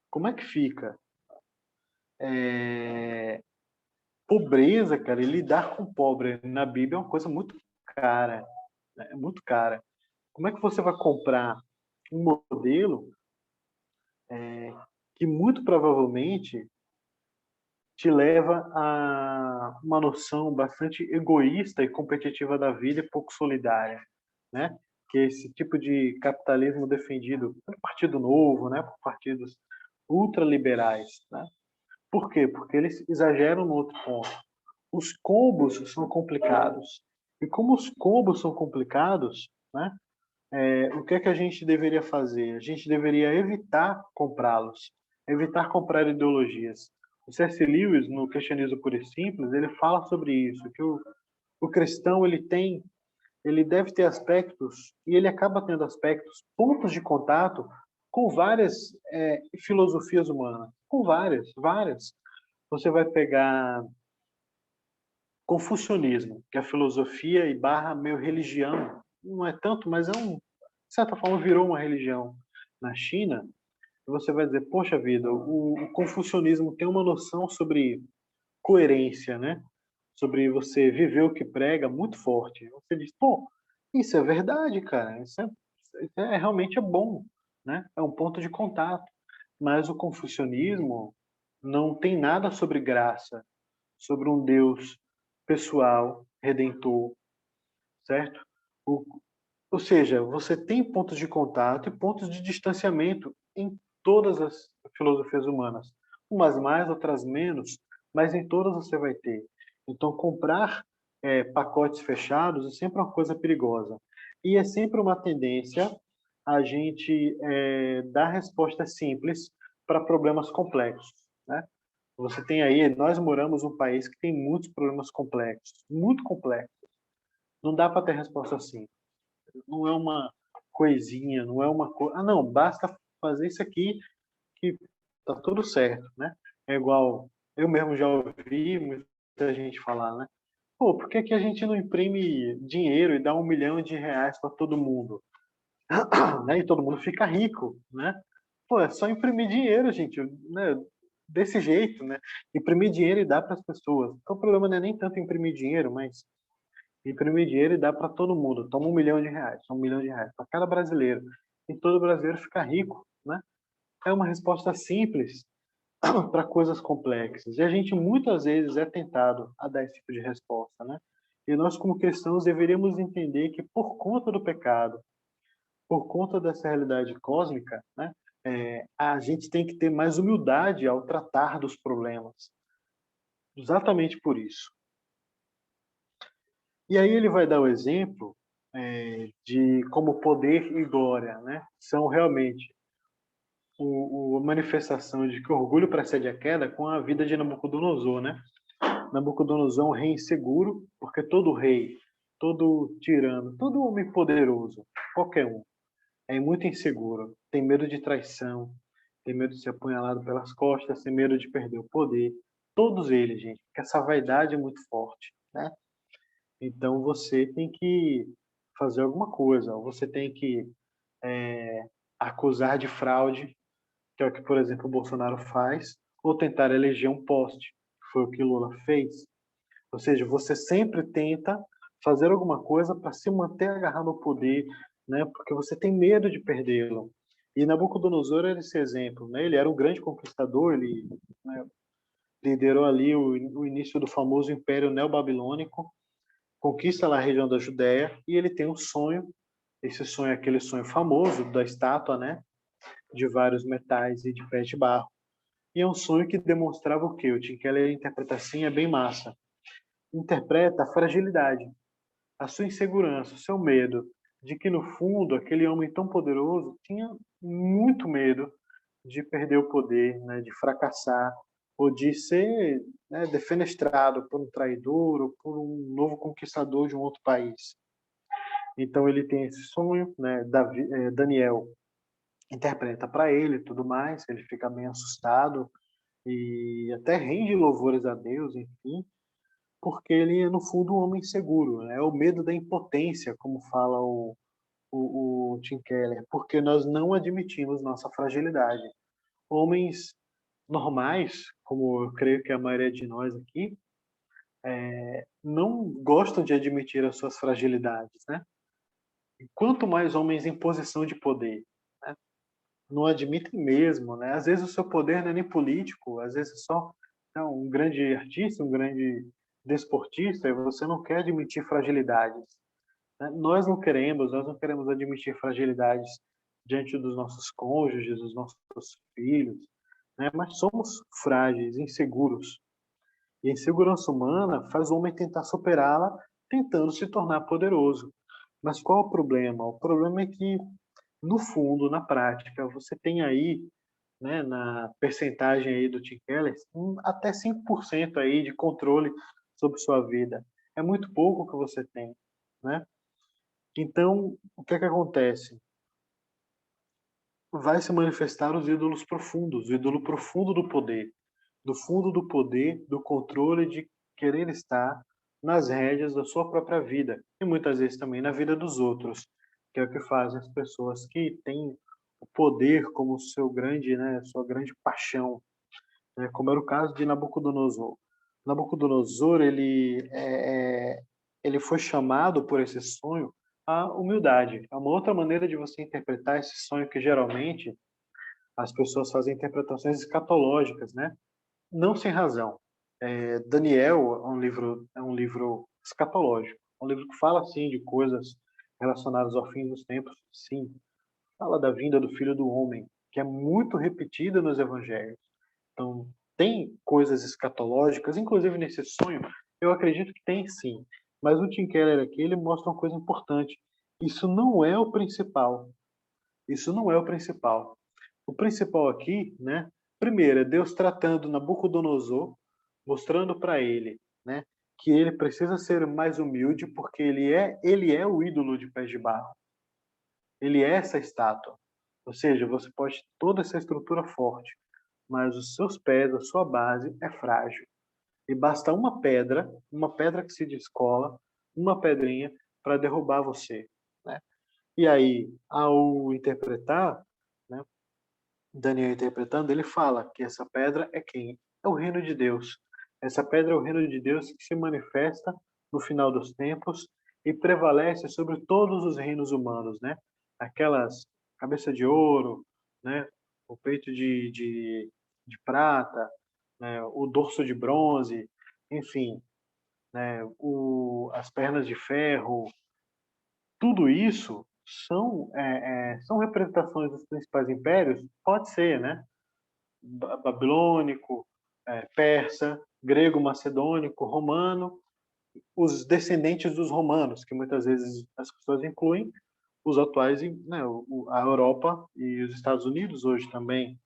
Como é que fica? É... Pobreza, cara, e lidar com pobre na Bíblia é uma coisa muito cara, né? É muito cara. Como é que você vai comprar um modelo que muito provavelmente te leva a uma noção bastante egoísta e competitiva da vida e pouco solidária, né? Que é esse tipo de capitalismo defendido pelo Partido Novo, né? Por partidos ultraliberais, né? Por quê? Porque eles exageram no outro ponto. Os combos são complicados. E como os combos são complicados, né? O que é que a gente deveria fazer? A gente deveria evitar comprá-los, evitar comprar ideologias. O C.S. Lewis, no Cristianismo Puro e Simples, ele fala sobre isso, que o cristão ele deve ter aspectos, e ele acaba tendo aspectos, pontos de contato com várias filosofias humanas, com várias, várias. Você vai pegar Confucionismo, que é filosofia e barra meio religião, não é tanto, mas de certa forma virou uma religião na China. E você vai dizer, poxa vida, o confucionismo tem uma noção sobre coerência, né? Sobre você viver o que prega muito forte. Você diz, pô, isso é verdade, cara, isso realmente é bom, né? É um ponto de contato. Mas o confucionismo não tem nada sobre graça, sobre um Deus pessoal, redentor, certo? O, ou seja, você tem pontos de contato e pontos de distanciamento em todas as filosofias humanas. Umas mais, outras menos, mas em todas você vai ter. Então, comprar pacotes fechados é sempre uma coisa perigosa. E é sempre uma tendência a gente dá respostas simples para problemas complexos, né? Você tem aí, nós moramos num país que tem muitos problemas complexos, muito complexos. Não dá para ter resposta simples. Não é uma coisinha, não é uma coisa. Ah, não, basta fazer isso aqui que tá tudo certo, né? É igual, eu mesmo já ouvi muita gente falar, né? Pô, por que que a gente não imprime dinheiro e dá R$ 1 milhão para todo mundo? Né? E todo mundo fica rico, né? Pô, é só imprimir dinheiro, gente, né? Desse jeito, né? Imprimir dinheiro e dar para as pessoas. Então, o problema não é nem tanto imprimir dinheiro, mas imprimir dinheiro e dar para todo mundo. Toma R$ 1 milhão, R$ 1 milhão para cada brasileiro. E todo brasileiro fica rico, né? É uma resposta simples para coisas complexas. E a gente muitas vezes é tentado a dar esse tipo de resposta, né? E nós, como cristãos, deveríamos entender que por conta do pecado, por conta dessa realidade cósmica, né, a gente tem que ter mais humildade ao tratar dos problemas. Exatamente por isso. E aí ele vai dar o exemplo de como poder e glória, né, são realmente a manifestação de que o orgulho precede a queda com a vida de Nabucodonosor, né? Nabucodonosor é um rei inseguro, porque todo rei, todo tirano, todo homem poderoso, qualquer um, é muito inseguro, tem medo de traição, tem medo de ser apunhalado pelas costas, tem medo de perder o poder. Todos eles, gente, porque essa vaidade é muito forte, né? Então você tem que fazer alguma coisa, ou você tem que acusar de fraude, que é o que, por exemplo, o Bolsonaro faz, ou tentar eleger um poste, que foi o que Lula fez. Ou seja, você sempre tenta fazer alguma coisa para se manter agarrado ao poder, né? Porque você tem medo de perdê-lo. E Nabucodonosor era esse exemplo, né? Ele era um grande conquistador, ele, né, liderou ali o início do famoso Império Neobabilônico, conquista lá a região da Judéia e ele tem um sonho. Esse sonho é aquele sonho famoso da estátua, né? De vários metais e de pés de barro. E é um sonho que demonstrava o quê? O Tim Keller interpreta assim, é bem massa. Interpreta a fragilidade, a sua insegurança, o seu medo de que, no fundo, aquele homem tão poderoso tinha muito medo de perder o poder, né, de fracassar, ou de ser, né, defenestrado por um traidor ou por um novo conquistador de um outro país. Então ele tem esse sonho, né, Daniel interpreta para ele e tudo mais, ele fica meio assustado e até rende louvores a Deus, enfim, porque ele é, no fundo, um homem seguro. Né? É o medo da impotência, como fala o Tim Keller, porque nós não admitimos nossa fragilidade. Homens normais, como eu creio que a maioria de nós aqui, não gostam de admitir as suas fragilidades, né? E quanto mais homens em posição de poder, né? Não admitem mesmo, né? Às vezes o seu poder não é nem político, às vezes é só um grande artista, um grande desportista, e você não quer admitir fragilidades. Né? Nós não queremos admitir fragilidades diante dos nossos cônjuges, dos nossos filhos, né? Mas somos frágeis, inseguros. E a insegurança humana faz o homem tentar superá-la, tentando se tornar poderoso. Mas qual é o problema? O problema é que, no fundo, na prática, você tem aí, né, na percentagem aí do Tim Keller, até 5% aí de controle sobre sua vida. É muito pouco que você tem, né? Então, o que é que acontece? Vai se manifestar os ídolos profundos, o ídolo profundo do poder, do fundo do poder, do controle de querer estar nas rédeas da sua própria vida e muitas vezes também na vida dos outros, que é o que fazem as pessoas que têm o poder como seu grande, né, sua grande paixão, né, como era o caso de Nabucodonosor. Nabucodonosor, ele foi chamado por esse sonho à humildade. É uma outra maneira de você interpretar esse sonho que geralmente as pessoas fazem interpretações escatológicas, né? Não sem razão. Daniel é um livro escatológico, é um livro que fala assim de coisas relacionadas ao fim dos tempos, sim. Fala da vinda do Filho do Homem, que é muito repetida nos evangelhos. Então, tem coisas escatológicas, inclusive nesse sonho, eu acredito que tem sim. Mas o Tim Keller aqui, ele mostra uma coisa importante. Isso não é o principal. Isso não é o principal. O principal aqui, né? Primeiro, é Deus tratando Nabucodonosor, mostrando para ele, né, que ele precisa ser mais humilde porque ele é o ídolo de pés de barro. Ele é essa estátua. Ou seja, você pode ter toda essa estrutura forte, mas os seus pés, a sua base é frágil. E basta uma pedra que se descola, uma pedrinha para derrubar você, né? E aí, ao interpretar, né, Daniel interpretando, ele fala que essa pedra é quem? É o reino de Deus. Essa pedra é o reino de Deus que se manifesta no final dos tempos e prevalece sobre todos os reinos humanos, né? Aquelas cabeça de ouro, né? O peito de prata, né? O dorso de bronze, enfim, né? As pernas de ferro, tudo isso são representações dos principais impérios? Pode ser, né? Babilônico, persa, grego, macedônico, romano, os descendentes dos romanos, que muitas vezes as pessoas incluem os atuais, né, a Europa e os Estados Unidos hoje também.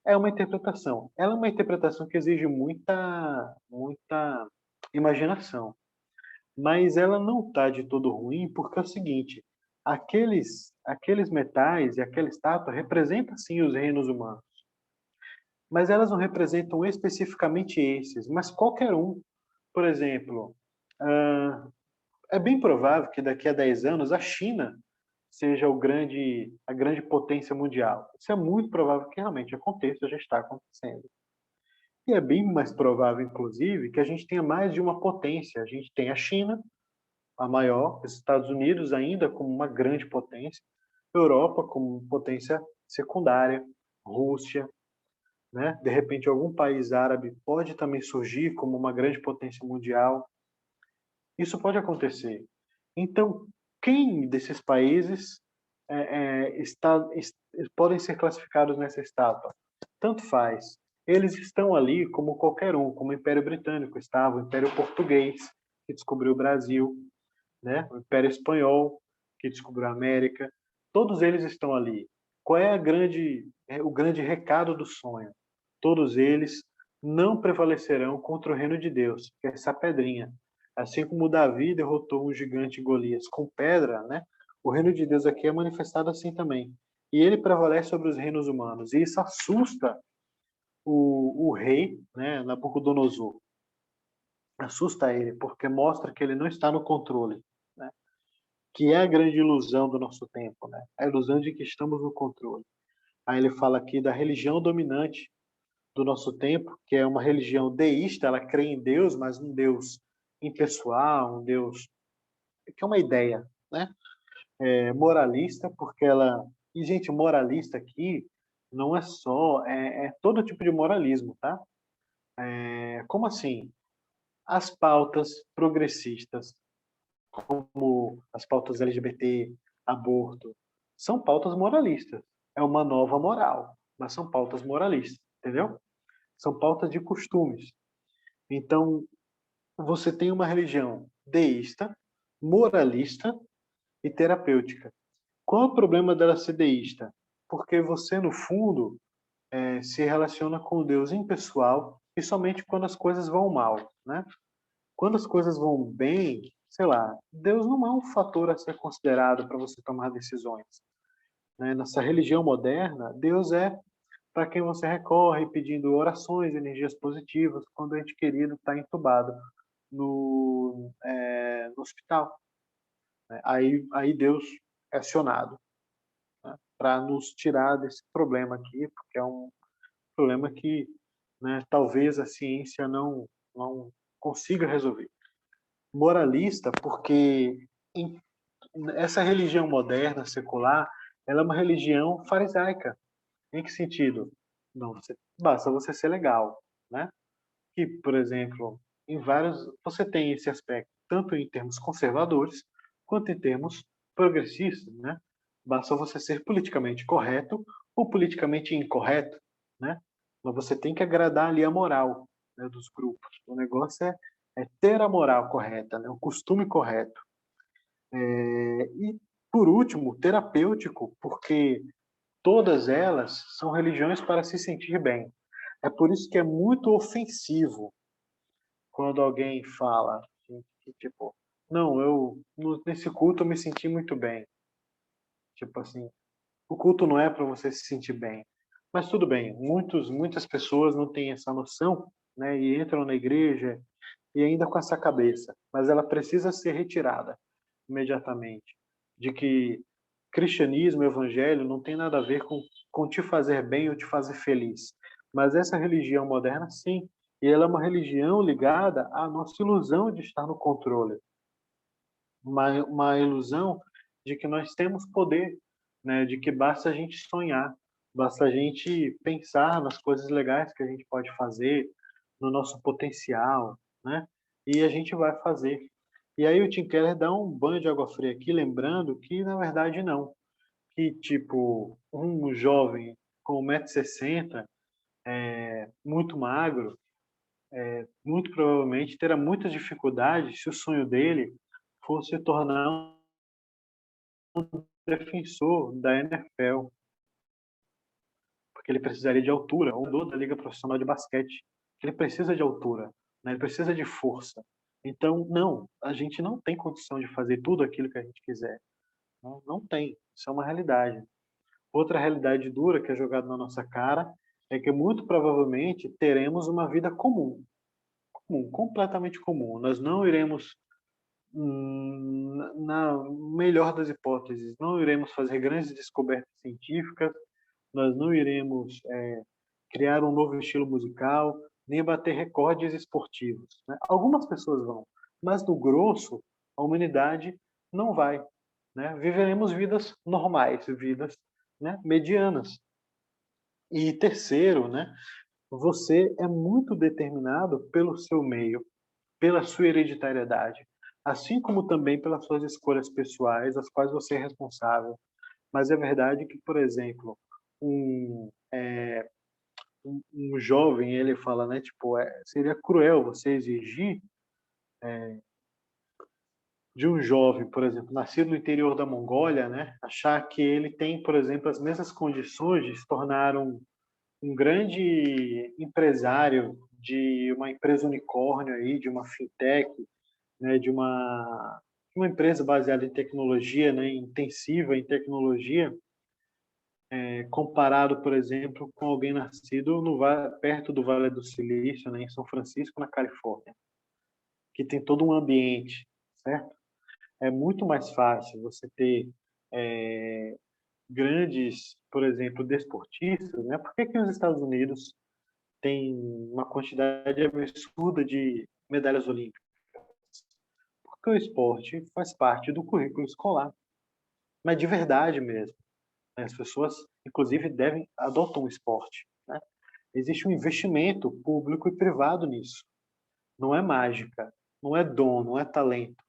É uma interpretação. Ela é uma interpretação que exige muita imaginação, mas ela não está de todo ruim, porque é o seguinte: aqueles metais e aquela estátua representam sim os reinos humanos, mas elas não representam especificamente esses, mas qualquer um. Por exemplo, ah, é bem provável que daqui a 10 anos a China seja a grande potência mundial. Isso é muito provável que realmente aconteça, já está acontecendo. E é bem mais provável, inclusive, que a gente tenha mais de uma potência. A gente tem a China, a maior, os Estados Unidos ainda como uma grande potência, Europa como potência secundária, Rússia, né? De repente, algum país árabe pode também surgir como uma grande potência mundial. Isso pode acontecer. Então, quem desses países podem ser classificados nessa estátua? Tanto faz. Eles estão ali como qualquer um, como o Império Britânico estava, o Império Português, que descobriu o Brasil, né? O Império Espanhol, que descobriu a América. Todos eles estão ali. Qual é o grande recado do sonho? Todos eles não prevalecerão contra o reino de Deus, que é essa pedrinha. Assim como Davi derrotou um gigante Golias com pedra, né? O reino de Deus aqui é manifestado assim também. E ele prevalece sobre os reinos humanos. E isso assusta o rei, né, Nabucodonosor. Assusta ele, porque mostra que ele não está no controle, né? Que é a grande ilusão do nosso tempo, né? A ilusão de que estamos no controle. Aí ele fala aqui da religião dominante do nosso tempo, que é uma religião deísta, ela crê em Deus, mas um Deus impessoal, um Deus que é uma ideia, né? Moralista, porque ela... E, gente, moralista aqui não é só... É todo tipo de moralismo, tá? Como assim? As pautas progressistas, como as pautas LGBT, aborto, são pautas moralistas. É uma nova moral, mas são pautas moralistas, entendeu? São pautas de costumes. Então, você tem uma religião deísta, moralista e terapêutica. Qual é o problema dela ser deísta? Porque você, no fundo, se relaciona com o Deus impessoal e somente quando as coisas vão mal, né? Quando as coisas vão bem, sei lá, Deus não é um fator a ser considerado para você tomar decisões, né? Nessa religião moderna, Deus é para quem você recorre pedindo orações, energias positivas, quando o ente querido está entubado no hospital, né? Aí Deus é acionado, né, para nos tirar desse problema aqui, porque é um problema que, né, talvez a ciência não consiga resolver. Moralista, porque essa religião moderna, secular, ela é uma religião farisaica. Em que sentido? Não, basta você ser legal, né? Que, por exemplo, em vários, você tem esse aspecto tanto em termos conservadores quanto em termos progressistas, né? Basta você ser politicamente correto ou politicamente incorreto, né? Mas você tem que agradar ali a moral, né, dos grupos. O negócio é ter a moral correta, né? O costume correto. E por último, terapêutico, porque todas elas são religiões para se sentir bem. É por isso que é muito ofensivo quando alguém fala que, tipo, não, nesse culto eu me senti muito bem. Tipo assim, o culto não é para você se sentir bem. Mas tudo bem, muitas pessoas não têm essa noção, né, e entram na igreja e ainda com essa cabeça, mas ela precisa ser retirada imediatamente, de que cristianismo, evangelho não tem nada a ver com te fazer bem ou te fazer feliz. Mas essa religião moderna, sim, e ela é uma religião ligada à nossa ilusão de estar no controle, uma ilusão de que nós temos poder, né? De que basta a gente sonhar, basta a gente pensar nas coisas legais que a gente pode fazer, no nosso potencial, né? E a gente vai fazer. E aí o Tim Keller dá um banho de água fria aqui, lembrando que, na verdade, não. Que, tipo, um jovem com 1,60 m, muito magro, muito provavelmente terá muitas dificuldades se o sonho dele fosse se tornar defensor da NFL, porque ele precisaria de altura, ou do da Liga Profissional de Basquete. Ele precisa de altura, né? Ele precisa de força. Então, não, a gente não tem condição de fazer tudo aquilo que a gente quiser. Não, não tem. Isso é uma realidade. Outra realidade dura que é jogada na nossa cara é que muito provavelmente teremos uma vida comum, completamente comum. Nós não iremos, na melhor das hipóteses, não iremos fazer grandes descobertas científicas, nós não iremos criar um novo estilo musical, nem bater recordes esportivos, né? Algumas pessoas vão, mas no grosso, a humanidade não vai, né? Viveremos vidas normais, vidas, né, medianas. E terceiro, né, você é muito determinado pelo seu meio, pela sua hereditariedade, assim como também pelas suas escolhas pessoais, as quais você é responsável. Mas é verdade que, por exemplo, um, um jovem, ele fala, né, tipo, seria cruel você exigir de um jovem, por exemplo, nascido no interior da Mongólia, né, achar que ele tem, por exemplo, as mesmas condições de se tornar um grande empresário de uma empresa unicórnio aí, de uma fintech, né, de uma empresa baseada em tecnologia, né, intensiva em tecnologia, comparado, por exemplo, com alguém nascido perto do Vale do Silício, né, em São Francisco, na Califórnia, que tem todo um ambiente, certo? É muito mais fácil você ter grandes, por exemplo, desportistas, né? Por que que os Estados Unidos têm uma quantidade absurda de medalhas olímpicas? Porque o esporte faz parte do currículo escolar, mas de verdade mesmo, né? As pessoas, inclusive, adotam o esporte, né? Existe um investimento público e privado nisso. Não é mágica, não é dom, não é talento,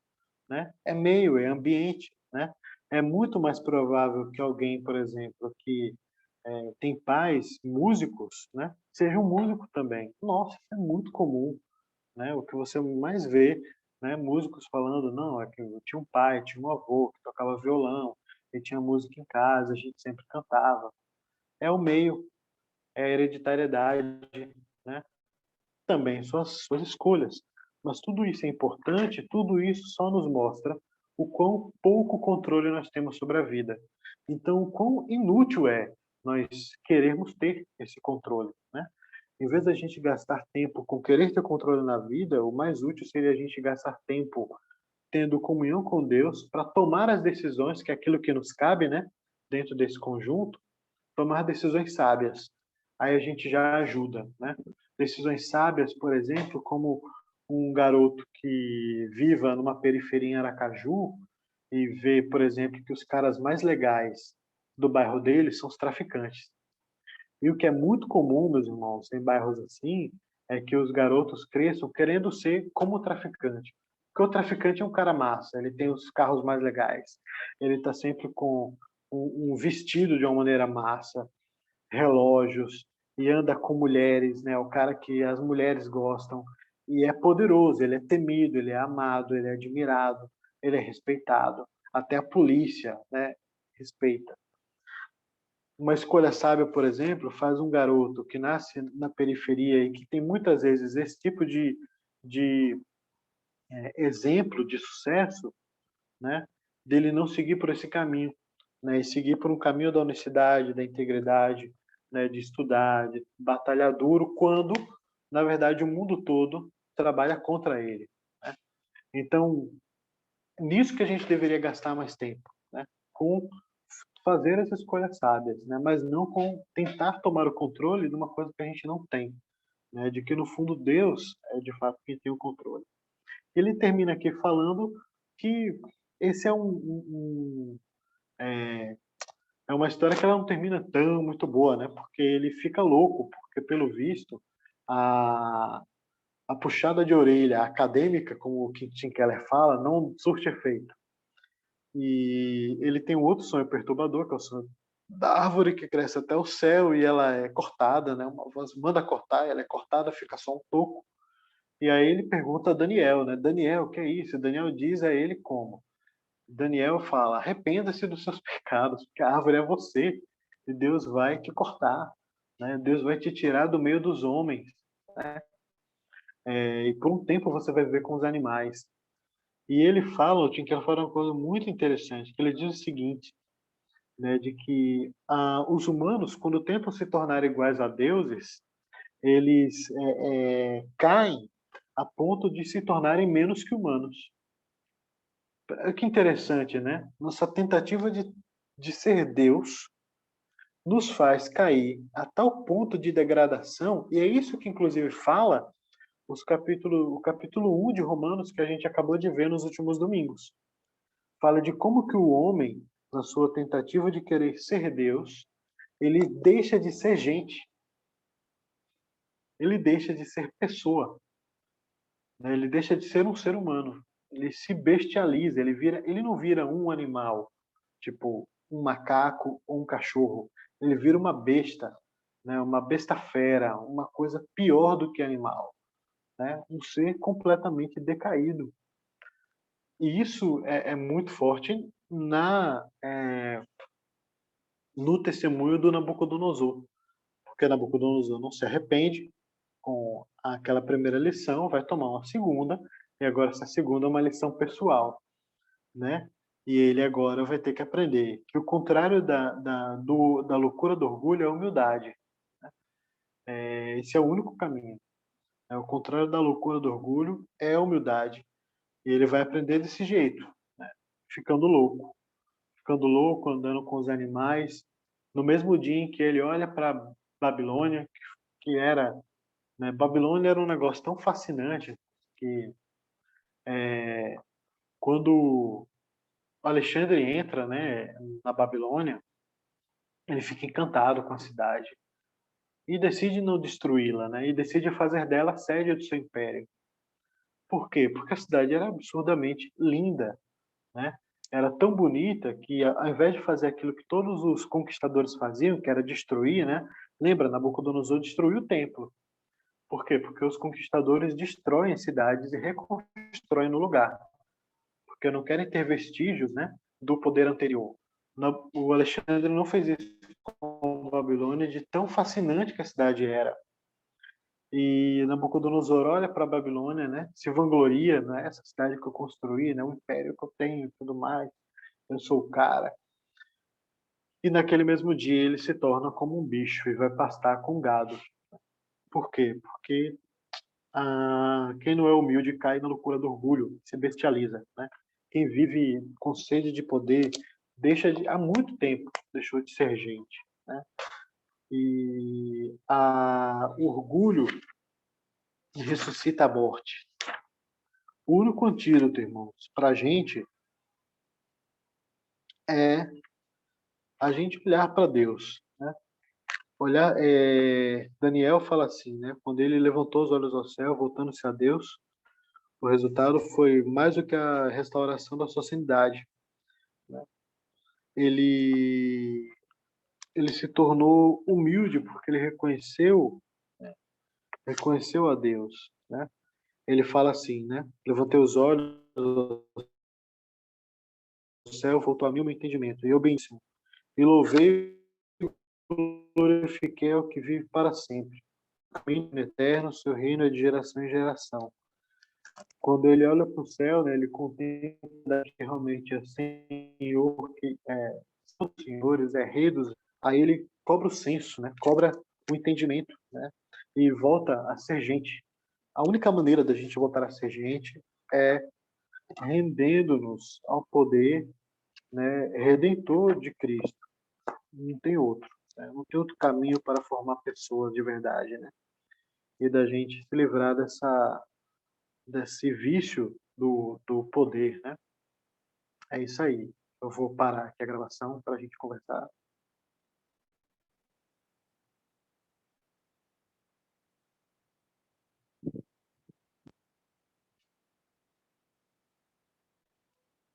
né? É meio, é ambiente, né? É muito mais provável que alguém, por exemplo, que tem pais músicos, né, seja um músico também. Nossa, isso é muito comum, né? O que você mais vê, né, músicos falando, não, é que eu tinha um pai, tinha um avô que tocava violão, e tinha música em casa, a gente sempre cantava. É o meio, é a hereditariedade, né? Também suas escolhas. Mas tudo isso é importante, tudo isso só nos mostra o quão pouco controle nós temos sobre a vida. Então, o quão inútil é nós querermos ter esse controle, né? Em vez da gente gastar tempo com querer ter controle na vida, o mais útil seria a gente gastar tempo tendo comunhão com Deus para tomar as decisões, que é aquilo que nos cabe, né? Dentro desse conjunto, tomar decisões sábias. Aí a gente já ajuda, né? Decisões sábias, por exemplo, como um garoto que viva numa periferia em Aracaju e vê, por exemplo, que os caras mais legais do bairro dele são os traficantes. E o que é muito comum, meus irmãos, em bairros assim, é que os garotos cresçam querendo ser como o traficante. Porque o traficante é um cara massa, ele tem os carros mais legais, ele está sempre com um vestido de uma maneira massa, relógios, e anda com mulheres, né? O cara que as mulheres gostam, e é poderoso, ele é temido, ele é amado, ele é admirado, ele é respeitado. até a polícia, né, respeita. Uma escolha sábia, por exemplo, faz um garoto que nasce na periferia e que tem muitas vezes esse tipo de exemplo de sucesso, né, dele não seguir por esse caminho, né, e seguir por um caminho da honestidade, da integridade, né, de estudar, de batalhar duro, quando, na verdade, o mundo todo trabalha contra ele, né? Então, nisso que a gente deveria gastar mais tempo, né, com fazer as escolhas sábias, né, mas não com tentar tomar o controle de uma coisa que a gente não tem, né, de que, no fundo, Deus é, de fato, quem tem o controle. Ele termina aqui falando que esse é uma história que ela não termina tão muito boa, né? Porque ele fica louco, porque pelo visto a, a puxada de orelha acadêmica, como o Tim Keller fala, não surte efeito. E ele tem um outro sonho perturbador, que é o sonho da árvore que cresce até o céu e ela é cortada, né? Uma voz manda cortar, ela é cortada, fica só um toco. E aí ele pergunta a Daniel, né? Daniel, o que é isso? Daniel diz a ele como? Daniel fala: arrependa-se dos seus pecados, porque a árvore é você, e Deus vai te cortar, né? Deus vai te tirar do meio dos homens, né? E por um tempo você vai viver com os animais. E ele fala, o Tim Keller fala uma coisa muito interessante, que ele diz o seguinte, né, de que os humanos, quando tentam se tornar iguais a deuses, eles caem a ponto de se tornarem menos que humanos. Que interessante, né? Nossa tentativa de ser Deus nos faz cair a tal ponto de degradação, e é isso que inclusive fala o capítulo 1 de Romanos que a gente acabou de ver nos últimos domingos. Fala de como que o homem, na sua tentativa de querer ser Deus, ele deixa de ser gente, ele deixa de ser pessoa, né? Ele deixa de ser um ser humano, ele se bestializa, ele não vira um animal, tipo um macaco ou um cachorro, ele vira uma besta, né? Uma besta fera, uma coisa pior do que animal, né? Um ser completamente decaído. E isso é muito forte no testemunho do Nabucodonosor, porque Nabucodonosor não se arrepende com aquela primeira lição, vai tomar uma segunda, e agora essa segunda é uma lição pessoal, né? E ele agora vai ter que aprender que o contrário da loucura do orgulho é a humildade. Esse é o único caminho. O contrário da loucura do orgulho é a humildade. E ele vai aprender desse jeito, né? Ficando louco, andando com os animais. No mesmo dia em que ele olha para Babilônia, que era, né, Babilônia era um negócio tão fascinante que quando Alexandre entra, né, na Babilônia, ele fica encantado com a cidade e decide não destruí-la, né, e decide fazer dela a sede do seu império. Por quê? Porque a cidade era absurdamente linda, né? Era tão bonita que, ao invés de fazer aquilo que todos os conquistadores faziam, que era destruir, né? Lembra, Nabucodonosor destruiu o templo. Por quê? Porque os conquistadores destroem cidades e reconstroem no lugar, porque não querem ter vestígios, né, do poder anterior. O Alexandre não fez isso com a Babilônia, de tão fascinante que a cidade era. E Nabucodonosor olha para a Babilônia, né, se vangloria, né, essa cidade que eu construí, né, o império que eu tenho e tudo mais, eu sou o cara. E naquele mesmo dia ele se torna como um bicho e vai pastar com gado. Por quê? Porque quem não é humilde cai na loucura do orgulho, se bestializa, né? Quem vive com sede de poder há muito tempo deixou de ser gente, né? E o orgulho ressuscita a morte. O único antídoto, irmãos, para a gente é a gente olhar para Deus, né? Olhar, Daniel fala assim, né? Quando ele levantou os olhos ao céu, voltando-se a Deus, o resultado foi mais do que a restauração da sua sanidade. Ele, ele se tornou humilde porque ele reconheceu a Deus, né? Ele fala assim, né? Levantei os olhos céu, voltou a mim o meu entendimento. E eu benci, e louvei e glorifiquei ao que vive para sempre. Caminho eterno, seu reino é de geração em geração. Quando ele olha para o céu, né, ele contempla que realmente é Senhor, que são os senhores, é rei dos... Aí ele cobra o senso, né, cobra o entendimento, né, e volta a ser gente. A única maneira da gente voltar a ser gente é rendendo-nos ao poder, né, redentor de Cristo. Não tem outro. Né? Não tem outro caminho para formar pessoas de verdade, né? E da gente se livrar desse vício do poder, né? É isso aí. Eu vou parar aqui a gravação para a gente conversar